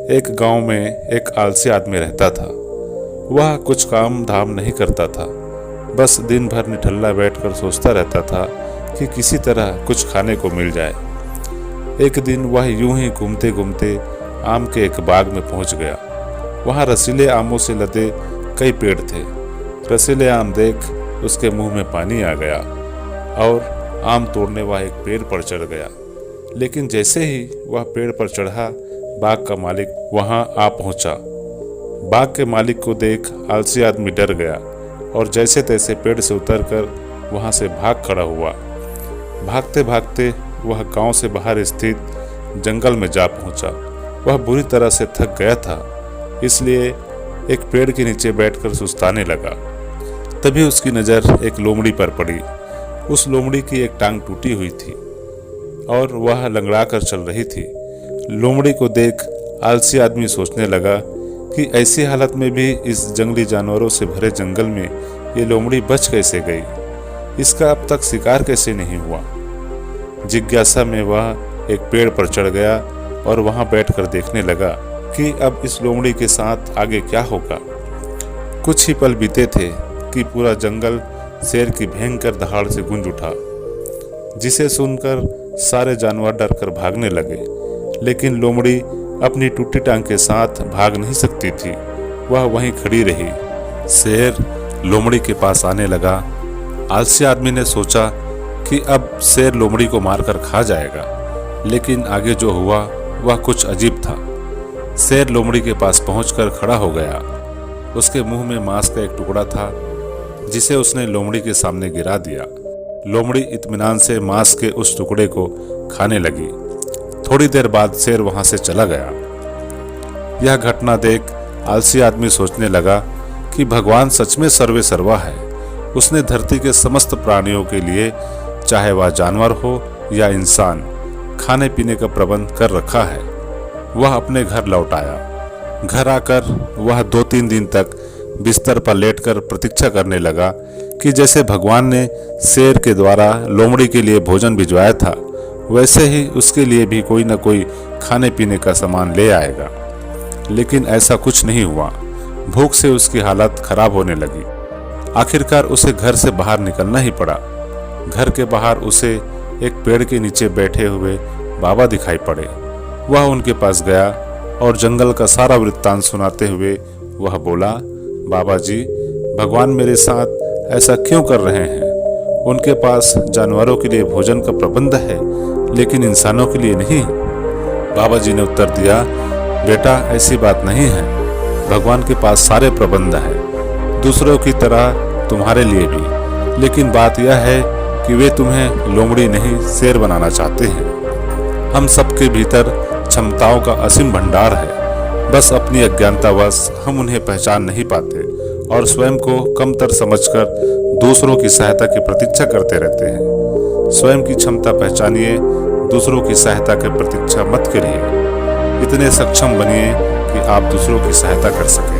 एक गांव में एक आलसी आदमी रहता था। वह कुछ काम धाम नहीं करता था, बस दिन भर निठल्ला बैठकर सोचता रहता था कि किसी तरह कुछ खाने को मिल जाए। एक दिन वह यूं ही घूमते घूमते आम के एक बाग में पहुंच गया। वहां रसीले आमों से लदे कई पेड़ थे। रसीले आम देख उसके मुंह में पानी आ गया और आम तोड़ने वह एक पेड़ पर चढ़ गया। लेकिन जैसे ही वह पेड़ पर चढ़ा, बाग का मालिक वहां आ पहुंचा। बाग के मालिक को देख आलसी आदमी डर गया और जैसे तैसे पेड़ से उतरकर वहां से भाग खड़ा हुआ। भागते भागते वह गांव से बाहर स्थित जंगल में जा पहुंचा। वह बुरी तरह से थक गया था, इसलिए एक पेड़ के नीचे बैठकर सुस्ताने लगा। तभी उसकी नज़र एक लोमड़ी पर पड़ी। उस लोमड़ी की एक टांग टूटी हुई थी और वह लंगड़ा कर चल रही थी। लोमड़ी को देख आलसी आदमी सोचने लगा कि ऐसी हालत में भी इस जंगली जानवरों से भरे जंगल में ये लोमड़ी बच कैसे गई, इसका अब तक शिकार कैसे नहीं हुआ। जिज्ञासा में वह एक पेड़ पर चढ़ गया और वहां बैठकर देखने लगा कि अब इस लोमड़ी के साथ आगे क्या होगा। कुछ ही पल बीते थे कि पूरा जंगल शेर की भयंकर दहाड़ से गूंज उठा, जिसे सुनकर सारे जानवर डरकर भागने लगे। लेकिन लोमड़ी अपनी टूटी टांग के साथ भाग नहीं सकती थी, वह वहीं खड़ी रही। शेर लोमड़ी के पास आने लगा। आलसी आदमी ने सोचा कि अब शेर लोमड़ी को मारकर खा जाएगा, लेकिन आगे जो हुआ वह कुछ अजीब था। शेर लोमड़ी के पास पहुंचकर खड़ा हो गया। उसके मुंह में मांस का एक टुकड़ा था, जिसे उसने लोमड़ी के सामने गिरा दिया। लोमड़ी इत्मीनान से मांस के उस टुकड़े को खाने लगी। थोड़ी देर बाद शेर वहां से चला गया। यह घटना देख आलसी आदमी सोचने लगा कि भगवान सच में सर्वे सर्वा है। उसने धरती के समस्त प्राणियों के लिए, चाहे वह जानवर हो या इंसान, खाने पीने का प्रबंध कर रखा है। वह अपने घर लौट आया। घर आकर वह 2-3 दिन तक बिस्तर पर लेटकर प्रतीक्षा करने लगा कि जैसे भगवान ने शेर के द्वारा लोमड़ी के लिए भोजन भिजवाया था, वैसे ही उसके लिए भी कोई न कोई खाने पीने का सामान ले आएगा। लेकिन ऐसा कुछ नहीं हुआ। भूख से उसकी हालत खराब होने लगी। आखिरकार उसे घर से बाहर निकलना ही पड़ा। घर के बाहर उसे एक पेड़ के नीचे बैठे हुए बाबा दिखाई पड़े। वह उनके पास गया और जंगल का सारा वृत्तांत सुनाते हुए वह बोला, बाबा जी, भगवान मेरे साथ ऐसा क्यों कर रहे हैं? उनके पास जानवरों के लिए भोजन का प्रबंध है, लेकिन इंसानों के लिए नहीं। बाबा जी ने उत्तर दिया, बेटा, ऐसी बात नहीं है। भगवान के पास सारे प्रबंध है, दूसरों की तरह तुम्हारे लिए भी। लेकिन बात यह है कि वे तुम्हें लोमड़ी नहीं, शेर बनाना चाहते हैं। हम सबके भीतर क्षमताओं का असीम भंडार है, बस अपनी अज्ञानतावश हम उन्हें पहचान नहीं पाते और स्वयं को कमतर समझकर दूसरों की सहायता की प्रतीक्षा करते रहते हैं। स्वयं की क्षमता पहचानिए, दूसरों की सहायता की प्रतीक्षा मत करिए। इतने सक्षम बनिए कि आप दूसरों की सहायता कर सकें।